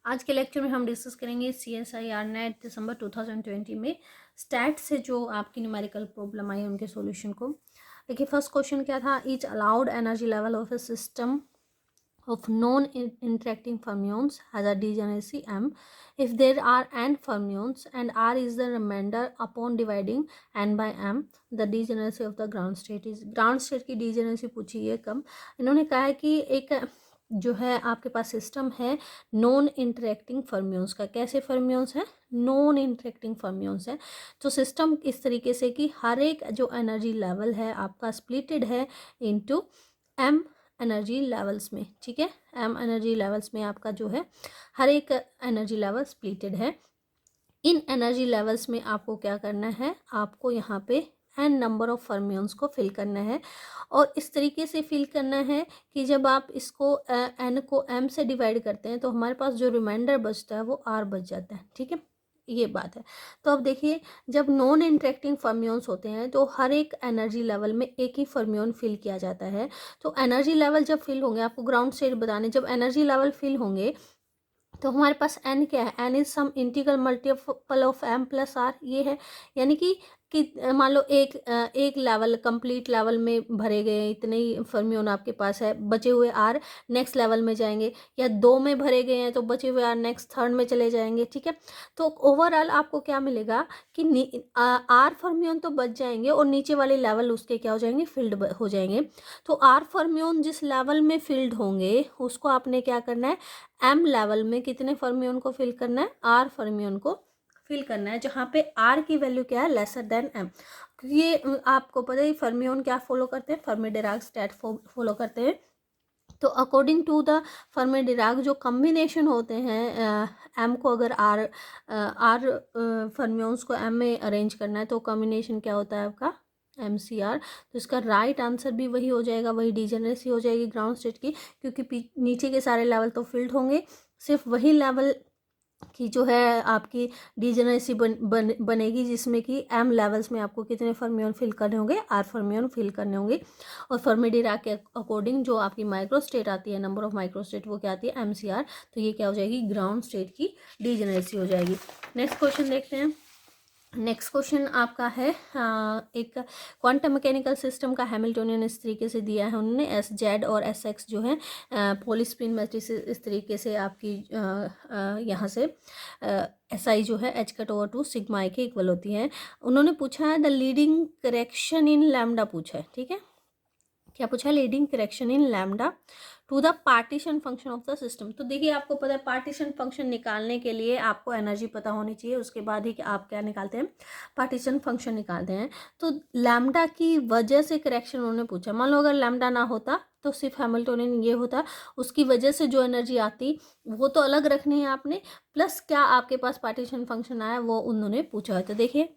आज के लेक्चर में हम डिस्कस करेंगे CSIR नेट दिसंबर 2020 में स्टैट से जो आपकी न्यूमेरिकल प्रॉब्लम आई उनके सॉल्यूशन को। देखिए फर्स्ट क्वेश्चन क्या था, each allowed energy level of A system of non-interacting fermions has a degeneracy m if there are n fermions and r is the remainder upon dividing n by m the degeneracy of the ground state is। ground state की degeneracy पूछी है कम। इन्होंने कहा है कि एक जो है आपके पास सिस्टम है नॉन इंटरेक्टिंग फर्मियंस का। कैसे फर्मियंस है? नॉन इंटरेक्टिंग फर्मियंस है। तो सिस्टम इस तरीके से कि हर एक जो एनर्जी लेवल है आपका स्प्लिटेड है इनटू m एनर्जी लेवल्स में। ठीक है, m एनर्जी लेवल्स में आपका जो है हर एक एनर्जी लेवल स्प्लिटेड है। इन एनर्जी लेवल्स में आपको क्या करना है, आपको यहाँ पे n नंबर ऑफ फर्मियंस को फिल करना है और इस तरीके से फिल करना है कि जब आप इसको n को m से डिवाइड करते हैं तो हमारे पास जो रिमाइंडर बचता है वो r बच जाता है। ठीक है, ये बात है। तो अब देखिए, जब नॉन इंटरेक्टिंग फर्मियंस होते हैं तो हर एक एनर्जी लेवल में एक ही फर्मियन फिल किया जाता है। तो एनर्जी लेवल जब फिल होंगे, आपको ग्राउंड स्टेट बताने, जब एनर्जी लेवल फिल होंगे तो हमारे पास n क्या है, n is some integral multiple of m plus r। ये है यानी कि मान लो एक लेवल कंप्लीट लेवल में भरे गए हैं, इतने ही फर्मियन आपके पास है, बचे हुए r नेक्स्ट लेवल में जाएंगे, या 2 में भरे गए हैं तो बचे हुए r नेक्स्ट थर्ड में चले जाएंगे। ठीक है, तो ओवरऑल आपको क्या मिलेगा कि r फर्मियन तो बच जाएंगे और नीचे वाले लेवल उसके क्या हो जाएंगे, फिल्ड हो जाएंगे। तो r फर्मियन जिस लेवल में फिल्ड होंगे उसको आपने क्या करना है, m लेवल में कितने फर्मियन को फिल करना है, r फर्मियन को फिल करना है, जहाँ पे r की वैल्यू क्या है, लेसर देन m। ये आपको पता है फर्मियन क्या फॉलो करते हैं, फर्मी डिराक स्टैट फॉलो करते हैं। तो according to the Fermi Dirac जो कम्बिनेशन होते हैं m को अगर r फर्मियंस को m में अरेंज करना है तो कॉम्बिनेशन क्या होता है आपका, MCR। तो इसका राइट आंसर भी वही हो जाएगा, वही डिजेनरेसी हो जाएगी ग्राउंड स्टेट की, क्योंकि नीचे के सारे लेवल तो फिल्ड होंगे, सिर्फ वही लेवल की जो है आपकी डिजेनरेसी बनेगी जिसमें कि m लेवल्स में आपको कितने फर्मियन फिल करने होंगे, r फर्मियन फिल करने होंगे। और फर्मी डिराक के अकॉर्डिंग जो आपकी माइक्रो स्टेट आती है, नंबर ऑफ माइक्रो स्टेट, वो क्या आती है, MCR। तो ये क्या हो जाएगी, ग्राउंड स्टेट की डिजेनरेसी हो जाएगी। नेक्स्ट क्वेश्चन देखते हैं। नेक्स्ट क्वेश्चन आपका है एक क्वांटम मैकेनिकल सिस्टम का हैमिल्टोनियन इस तरीके से दिया है उन्होंने, SZ और SX जो है पॉलीस्पिन मैट्रिक्स इस तरीके से आपकी यहाँ से SI जो है h/2 सिग्मा i के इक्वल होती है। उन्होंने पूछा है the leading correction in lambda पूछा है। ठीक है, क्या पूछा है, leading correction in lambda two the partition function of the system. तो देखिए आपको पता है पार्टीशन फंक्शन निकालने के लिए आपको एनर्जी पता होनी चाहिए, उसके बाद ही आप क्या निकालते हैं, पार्टीशन फंक्शन निकालते हैं। तो लैम्डा की वजह से करेक्शन उन्होंने पूछा। मान लो अगर लैम्डा ना होता तो सिर्फ हैमिल्टोनियन ये होता, उसकी वजह से जो एनर्जी आती वो तो अलग रखनी है आपने, प्लस क्या आपके पास पार्टीशन फंक्शन आया वो उन्होंने पूछा है। तो देखिए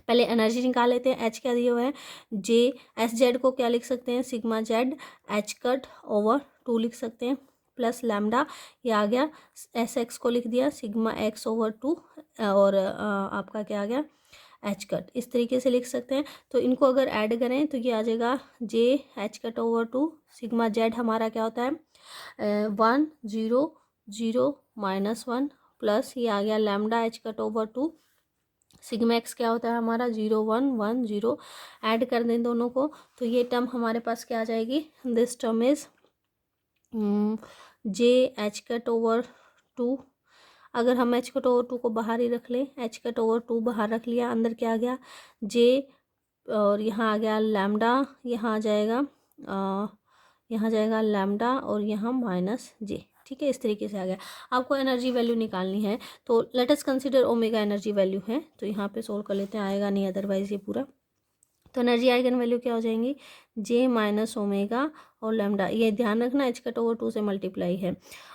पहले एनर्जी निकाल लेते हैं। h क्या दिया हुआ है, जे, SZ को क्या लिख सकते हैं, सिग्मा जेड h/2 लिख सकते हैं, प्लस लैम्डा, ये आ गया, SX को लिख दिया सिग्मा x/2 और आपका क्या आ गया, h/, इस तरीके से लिख सकते हैं। तो इनको अगर ऐड करें तो ये आ जाएगा जे h/2 सिग्मा जेड हमारा क्या होता है 1 0 0 -1 प्लस ये आ गया लैम्डा h/2 सिग्मा एक्स क्या होता है हमारा 0 1 1 0। ऐड कर दें दोनों को तो ये टर्म हमारे पास क्या आ जाएगी, this term is J h/2। अगर हम h/2 को बाहर ही रख लें, h/2 बाहर रख लिया, अंदर क्या आ गया जे, और यहाँ आ गया लैम्डा, यहाँ आ जाएगा यहाँ जाएगा लैम्डा और यहाँ माइनस जे। ठीक है, इस तरीके से आ गया। आपको एनर्जी वैल्यू निकालनी है तो let us consider omega energy value है, तो यहाँ पे सोल्व कर लेते हैं, आएगा नहीं अदरवाइज ये पूरा। तो एनर्जी आइगन वैल्यू क्या हो जाएंगी, जे माइनस ओमेगा और लैम्डा, ये ध्यान रखना h/2 से मल्टीप्लाई है,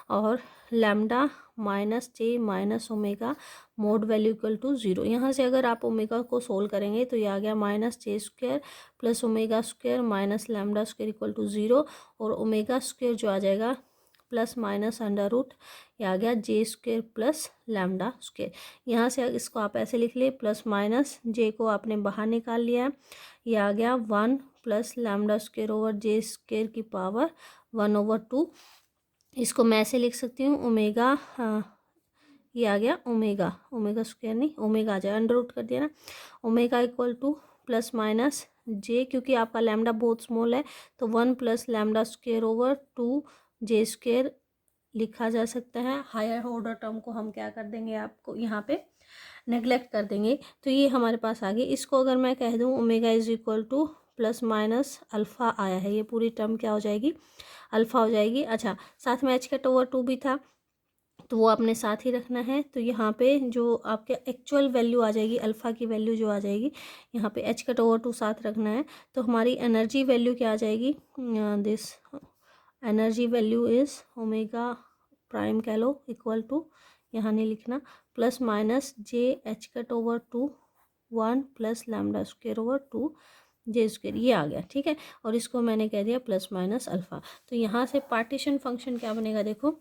और lambda minus j minus omega mod value equal to 0। यहाँ से अगर आप ओमेगा को सोल्व करेंगे तो ये आ गया -j² plus omega square minus lambda square equal to 0, और ओमेगा स्क्वायर जो आ जाएगा प्लस माइनस अंडर रूट, ये आ गया j² प्लस लैम्डा स्क्वायर। यहाँ से इसको आप ऐसे लिख लिए, प्लस माइनस जे को आपने बाहर निकाल लिया है, ये आ गया 1 plus lambda square over j² की पावर 1/2 इसको मैं ऐसे लिख सकती हूँ ओमेगा, ये आ गया ओमेगा, ओमेगा स्क्वायर नहीं ओमेगा आ जाए, अंडर रूट कर दिया ना, omega equal to plus minus j, क्योंकि आपका लैम्डा बहुत स्मॉल है तो 1 + λ² / 2 जे स्क्वायर लिखा जा सकता है। हायर ऑर्डर टर्म को हम क्या कर देंगे, आपको यहाँ पे नेग्लेक्ट कर देंगे। तो ये हमारे पास आ गई। इसको अगर मैं कह दूँ omega is equal to plus minus alpha आया है, ये पूरी टर्म क्या हो जाएगी, अल्फ़ा हो जाएगी। अच्छा, साथ में h/2 भी था तो वो आपने साथ ही रखना है। तो यहाँ पे जो आपके एक्चुअल वैल्यू आ जाएगी, अल्फ़ा की वैल्यू जो आ जाएगी, यहाँ पे h/2 साथ रखना है। तो हमारी एनर्जी वैल्यू क्या आ जाएगी, this energy value is omega prime कह लो इक्वल टू, यहाँ नहीं लिखना, प्लस माइनस जे h/2 1 + λ² / 2 जे स्क्वायर, ये आ गया। ठीक है, और इसको मैंने कह दिया प्लस माइनस अल्फ़ा। तो यहाँ से पार्टीशन फंक्शन क्या बनेगा, देखो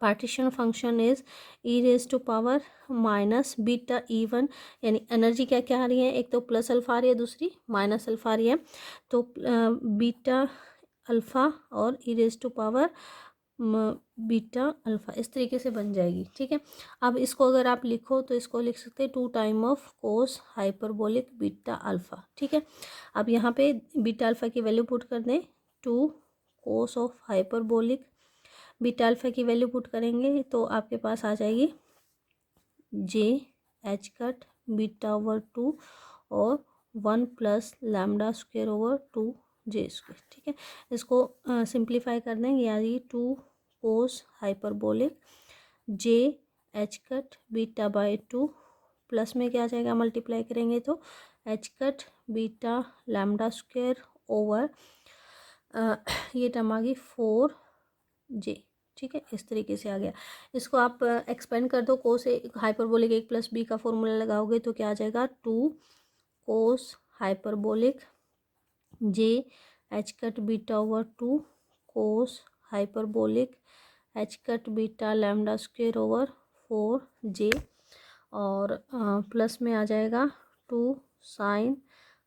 partition function is e⁻⁻ beta E1, यानी एनर्जी क्या क्या आ रही है, एक तो प्लस अल्फ़ा आ रही है, दूसरी माइनस अल्फ़ा आ रही है। तो बीटा अल्फ़ा और e⁻⁻ बीटा अल्फ़ा इस तरीके से बन जाएगी। ठीक है, अब इसको अगर आप लिखो तो इसको लिख सकते हैं 2 time of cos hyperbolic beta alpha. ठीक है, अब यहाँ पे बीटा अल्फ़ा की वैल्यू पुट कर दें, 2 cos of hyperbolic beta alpha की वैल्यू पुट करेंगे तो आपके पास आ जाएगी जे h बीटा/2 और 1 + λ² / 2 जे स्क्वायर। ठीक है, इसको सिंप्लीफाई कर देंगे, यानी 2 कोस हाइपरबोलिक जे h बीटा/2 प्लस में क्या आ जाएगा, मल्टीप्लाई करेंगे तो h बीटा λ² ओवर ये टर्म आ गई 4j। ठीक है, इस तरीके से आ गया। इसको आप एक्सपेंड कर दो, कोस हाइपरबोलिक 1 + b का फॉर्मूला लगाओगे तो क्या आ जाएगा, 2 कोस हाइपरबोलिक जे h बीटा/2 cos hyperbolic h beta λ² / 4j, और प्लस में आ जाएगा 2 sine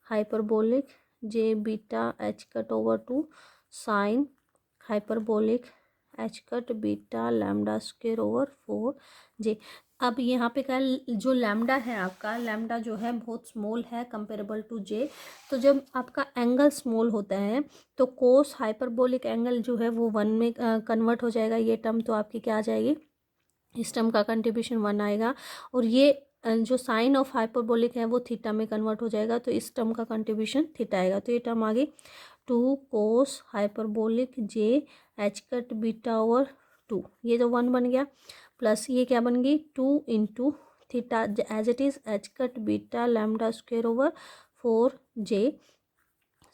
hyperbolic j beta h/2 sine hyperbolic h beta λ² / 4j। अब यहाँ पे क्या, जो लैम्डा है आपका, लैम्डा जो है बहुत स्मॉल है कंपेरेबल टू जे। तो जब आपका एंगल स्मॉल होता है तो कोस हाइपरबोलिक एंगल जो है वो 1 में कन्वर्ट हो जाएगा। ये टर्म तो आपकी क्या आ जाएगी, इस टर्म का कंट्रीब्यूशन 1 आएगा, और ये जो साइन ऑफ हाइपरबोलिक है वो थीटा में कन्वर्ट हो जाएगा, तो इस टर्म का कंट्रीब्यूशन थीटा आएगा। तो ये टर्म आ गई 2 कोस हाइपरबोलिक जे h बीटा/2, ये जो 1 बन गया, प्लस ये क्या बन गई 2 into theta as it is h beta λ² / 4j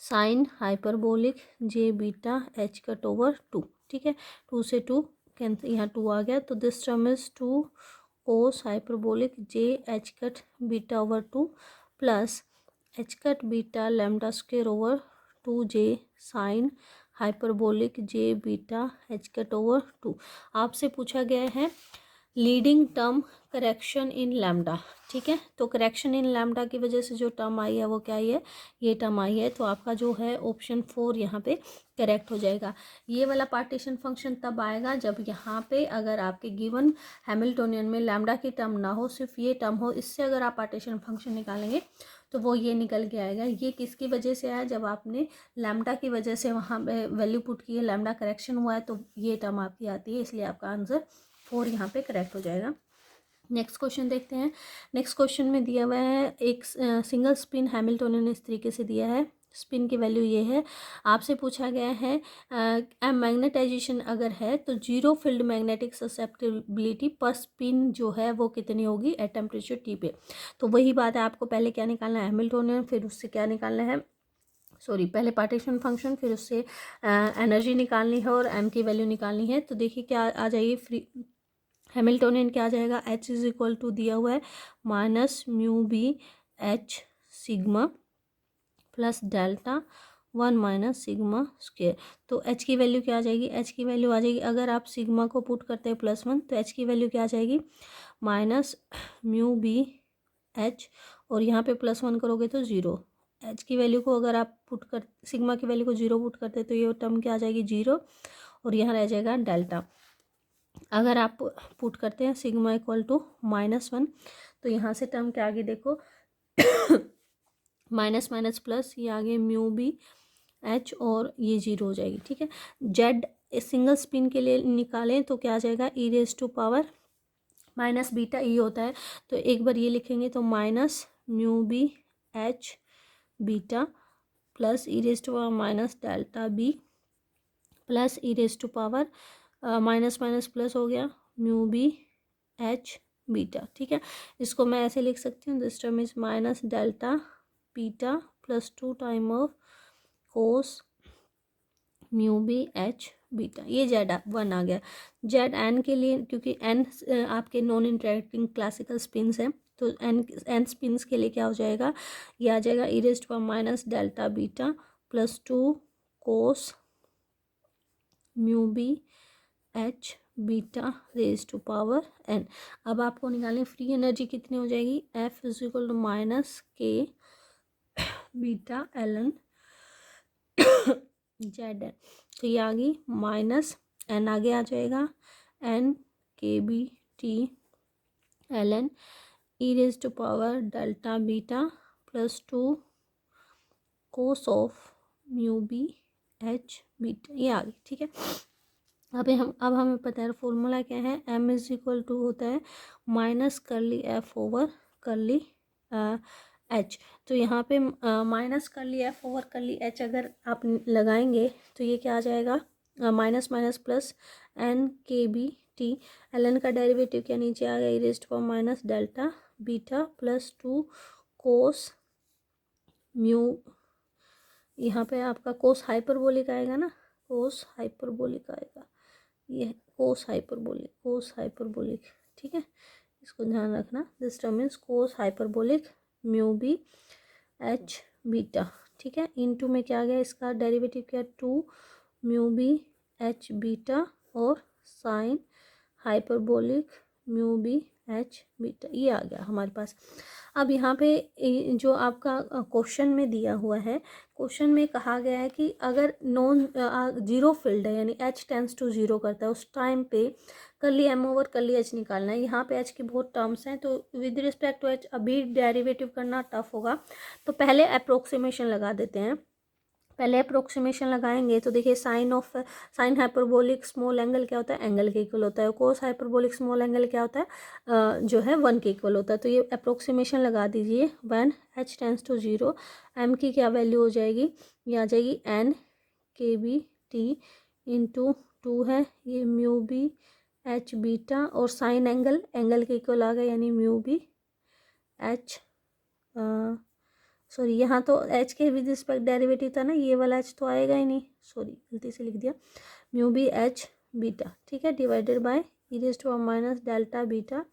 sine hyperbolic j beta h/2। ठीक है, 2 से 2 कैंसिल, यहाँ 2 आ गया, तो this term is 2 cos hyperbolic j h बीटा/2 plus h beta λ² / 2j sine hyperbolic j beta h/2। आपसे पूछा गया है leading term correction in lambda. ठीक है, तो करेक्शन इन लैम्डा की वजह से जो टर्म आई है वो क्या आई है, ये टर्म आई है। तो आपका जो है ऑप्शन 4 यहाँ पे करेक्ट हो जाएगा। ये वाला पार्टीशन फंक्शन तब आएगा जब यहाँ पे अगर आपके गिवन हैमिल्टोनियन में लैम्डा की टर्म ना हो, सिर्फ ये टर्म हो। इससे अगर आप पार्टीशन फंक्शन निकालेंगे तो वो ये निकल के आएगा। ये किसकी वजह से आया, जब आपने लैम्डा की वजह से वहाँ पे वैल्यू पुट की है, लैम्डा करेक्शन हुआ है, तो ये टर्म आपकी आती है, इसलिए आपका आंसर 4 यहाँ पे करेक्ट हो जाएगा। नेक्स्ट क्वेश्चन देखते हैं। नेक्स्ट क्वेश्चन में दिया हुआ है एक सिंगल स्पिन हैमिल्टोनियन इस तरीके से दिया है, स्पिन की वैल्यू ये है। आपसे पूछा गया है मैग्नेटाइजेशन अगर है तो जीरो फील्ड मैग्नेटिक ससेप्टिबिलिटी पर स्पिन जो है वो कितनी होगी एट टेम्परेचर टी पे। तो वही बात है, आपको पहले क्या निकालना है, हैमिल्टोनियन, फिर उससे क्या निकालना है, सॉरी पहले पार्टीशन फंक्शन, फिर उससे एनर्जी निकालनी है और एम की वैल्यू निकालनी है। तो देखिए क्या आ जाएगी, फ्री हैमिल्टोनियन क्या आ जाएगा, h इज इक्वल टू दिया हुआ है -μb h प्लस डेल्टा 1 - σ²। तो h की वैल्यू क्या आ जाएगी, h की वैल्यू आ जाएगी, अगर आप सिग्मा को पुट करते हैं +1 तो h की वैल्यू क्या आ जाएगी -μb h, और यहाँ पे +1 करोगे तो 0। h की वैल्यू को अगर आप पुट कर सिग्मा की वैल्यू को 0 पुट करते हैं तो ये टर्म क्या आ जाएगी 0, और यहाँ रह जाएगा डेल्टा। अगर आप पुट करते हैं सिग्मा इक्वल टू -1, तो यहाँ से टर्म के आगे देखो माइनस माइनस प्लस, ये आगे म्यू बी एच और ये जीरो हो जाएगी। ठीक है, जेड सिंगल स्पिन के लिए निकालें तो क्या आ जाएगा, e raise to power minus beta e होता है, तो एक बार ये लिखेंगे तो minus mu B H beta plus e raise to power minus delta B plus e raise to power minus minus plus हो गया म्यू बी एच बीटा। ठीक है, इसको मैं ऐसे लिख सकती हूँ, this term is minus delta beta plus 2 time of cos mu B H beta. ये Z1 आ गया। Zn के लिए, क्योंकि n आपके नॉन इंटरेक्टिंग क्लासिकल स्पिन्स हैं, तो n स्पिन्स के लिए क्या हो जाएगा, ये आ जाएगा e raised to minus delta beta plus 2 cos mu B H beta raise to power n। अब आपको निकालें फ्री एनर्जी कितनी हो जाएगी, F is equal to minus k beta ln Zn। तो ये आ गई माइनस n आगे आ जाएगा n के B T ln e raise to power delta beta plus 2 cos of mu B H beta, ये आ गई। ठीक है, अब हमें पता है फॉर्मूला क्या है, m इज इक्वल टू होता है माइनस करली f ओवर करली h। तो यहाँ पे माइनस करली f ओवर करली h अगर आप लगाएंगे तो ये क्या आ जाएगा, माइनस माइनस प्लस n के बी टी ln का डेरिवेटिव क्या नीचे आ गया, e raised to minus delta beta plus 2 cos mu, यहाँ पे आपका कोस हाइपरबोलिक आएगा ना, कोस हाइपरबोलिक आएगा, ये कोस हाइपरबोलिक। ठीक है, इसको ध्यान रखना, this term is cos hyperbolic mu B H beta. ठीक है, इनटू में क्या आ गया, इसका डेरिवेटिव क्या, 2 म्यू बी एच बीटा और sine hyperbolic mu B H beta, ये आ गया हमारे पास। अब यहाँ पे जो आपका क्वेश्चन में दिया हुआ है, क्वेश्चन में कहा गया है कि अगर नॉन जीरो फील्ड है, यानी h टेंस टू जीरो करता है, उस टाइम पे करली m ओवर करली h निकालना है। यहाँ पे h की बहुत टर्म्स हैं, तो विद रिस्पेक्ट टू h अभी डेरिवेटिव करना टफ होगा, तो पहले अप्रोक्सीमेशन लगा देते हैं। पहले अप्रोक्सीमेशन लगाएंगे तो देखिए साइन हाइपरबोलिक स्मॉल एंगल क्या होता है, एंगल के इक्वल होता है, कोस हाइपरबोलिक स्मॉल एंगल क्या होता है, जो है 1 के इक्वल होता है। तो ये अप्रोक्सीमेशन लगा दीजिए, when h tends to zero, m की क्या वैल्यू हो जाएगी, ये आ जाएगी n के बी टी इंटू 2 है ये म्यू बी एच बीटा और साइन एंगल के इक्वल आ गया, यानी म्यू बी एच, सॉरी यहाँ तो h के विद रिस्पेक्ट डेरिवेटिव था ना, ये वाला h तो आएगा ही नहीं, सॉरी गलती से लिख दिया, म्यू बी एच बीटा। ठीक है, divided by e raised to minus delta beta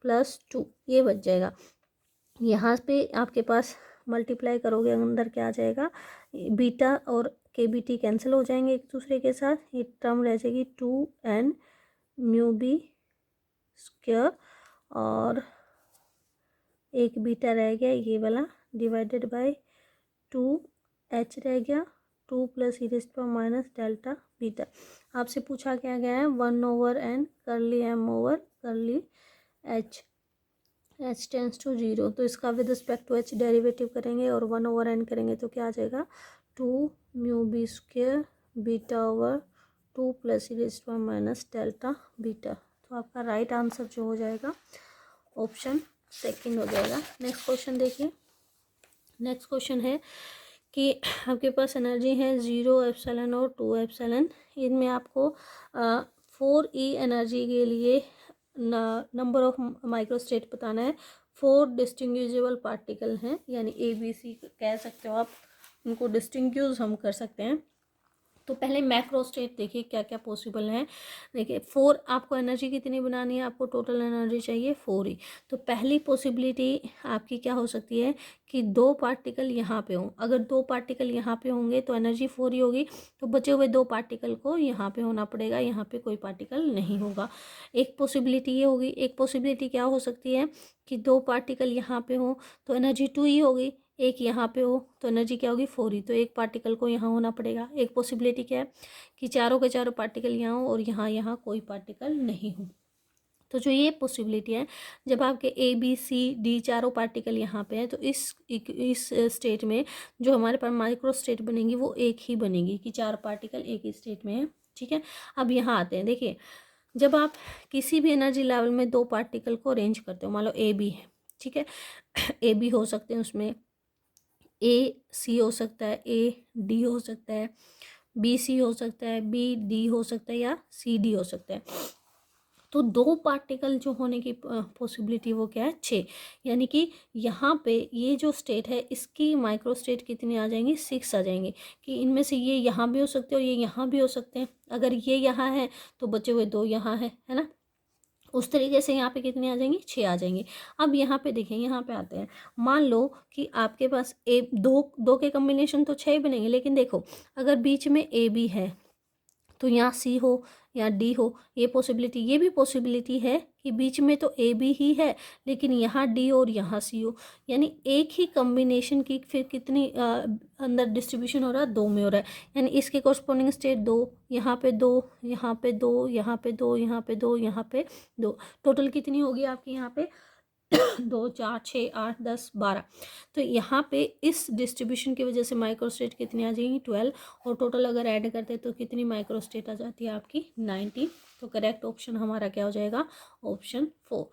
plus 2, ये बच जाएगा। यहाँ पे आपके पास मल्टीप्लाई करोगे, अंदर क्या आ जाएगा, बीटा और के बी टी कैंसिल हो जाएंगे एक दूसरे के साथ, ये टर्म रह जाएगी 2n म्यू बी स्क्वायर और एक बीटा रह गया ये वाला, डिवाइडेड बाय 2h रह गया, 2 plus e raised to minus delta beta. आपसे पूछा क्या गया है, 1 over n curly m over curly h tends to zero, तो इसका with respect to h derivative करेंगे और 1 ओवर n करेंगे तो क्या आ जाएगा, 2 mu B square beta over 2 plus e raised to minus delta beta. तो आपका राइट आंसर जो हो जाएगा ऑप्शन सेकंड हो जाएगा। नेक्स्ट क्वेश्चन देखिए, नेक्स्ट क्वेश्चन है कि आपके पास एनर्जी है 0 एप्सिलॉन और 2 एप्सिलॉन, इनमें आपको 4e एनर्जी के लिए नंबर ऑफ माइक्रोस्टेट बताना है। 4 डिस्टिंग्विशेबल पार्टिकल हैं, यानी ABC कह सकते हो आप, उनको डिस्टिंग्विश हम कर सकते हैं। तो पहले मैक्रो स्टेट देखिए क्या क्या पॉसिबल है। देखिए 4 आपको एनर्जी कितनी बनानी है, आपको टोटल एनर्जी चाहिए 4 ही। तो पहली पॉसिबिलिटी आपकी क्या हो सकती है कि 2 पार्टिकल यहाँ पे हों, अगर 2 पार्टिकल यहाँ पे होंगे तो एनर्जी 4 ही होगी, तो बचे हुए 2 पार्टिकल को यहाँ पे होना पड़ेगा, यहाँ पे कोई पार्टिकल नहीं होगा। एक पॉसिबिलिटी ये होगी। एक पॉसिबिलिटी क्या हो सकती है कि 2 पार्टिकल यहाँ पे हों तो एनर्जी 2 ही होगी, एक यहाँ पे हो तो एनर्जी क्या होगी 4E, तो एक पार्टिकल को यहाँ होना पड़ेगा। एक पॉसिबिलिटी क्या है कि चारों के चारों पार्टिकल यहाँ हो और यहाँ कोई पार्टिकल नहीं हो। तो जो ये पॉसिबिलिटी है, जब आपके ABCD चारों पार्टिकल यहाँ पे हैं तो इस स्टेट में जो हमारे पास माइक्रो स्टेट बनेगी वो एक ही बनेगी कि 4 पार्टिकल एक ही स्टेट में है। ठीक है, अब यहाँ आते हैं। देखिए, जब आप किसी भी एनर्जी लेवल में 2 पार्टिकल को अरेंज करते हो, मान लो AB है, ठीक है, AB हो सकते हैं, उसमें AC हो सकता है, AD हो सकता है, BC हो सकता है, BD हो सकता है या CD हो सकता है। तो 2 पार्टिकल जो होने की पॉसिबिलिटी वो क्या है 6, यानी कि यहाँ पे ये जो स्टेट है इसकी माइक्रो स्टेट कितनी आ जाएंगी 6 आ जाएंगे, कि इनमें से ये यहाँ भी हो सकते हैं और ये यहाँ भी हो सकते हैं। अगर ये यहाँ है तो बचे हुए 2 यहाँ है ना। उस तरीके से यहाँ पे कितने आ जाएंगे 6 आ जाएंगे। अब यहाँ पे देखें, यहाँ पे आते हैं, मान लो कि आपके पास दो के कम्बिनेशन तो 6 ही बनेंगे, लेकिन देखो अगर बीच में AB है तो यहाँ C हो या D हो, ये पॉसिबिलिटी, ये भी पॉसिबिलिटी है कि बीच में तो AB ही है लेकिन यहाँ D और यहाँ C हो, यानी एक ही कॉम्बिनेशन की फिर कितनी अंदर डिस्ट्रीब्यूशन हो रहा है 2 में हो रहा है, यानी इसके कॉरस्पॉन्डिंग स्टेट 2, यहाँ पे 2, यहाँ पे 2, यहाँ पे 2, यहाँ पे 2, यहाँ पे 2, टोटल कितनी होगी आपकी यहाँ पे 2 4 6 8 10 12। तो यहाँ पे इस डिस्ट्रीब्यूशन की वजह से माइक्रोस्टेट कितनी आ जाएंगी 12, और टोटल अगर ऐड करते हैं तो कितनी माइक्रोस्टेट आ जाती है आपकी 19। तो करेक्ट ऑप्शन हमारा क्या हो जाएगा ऑप्शन 4।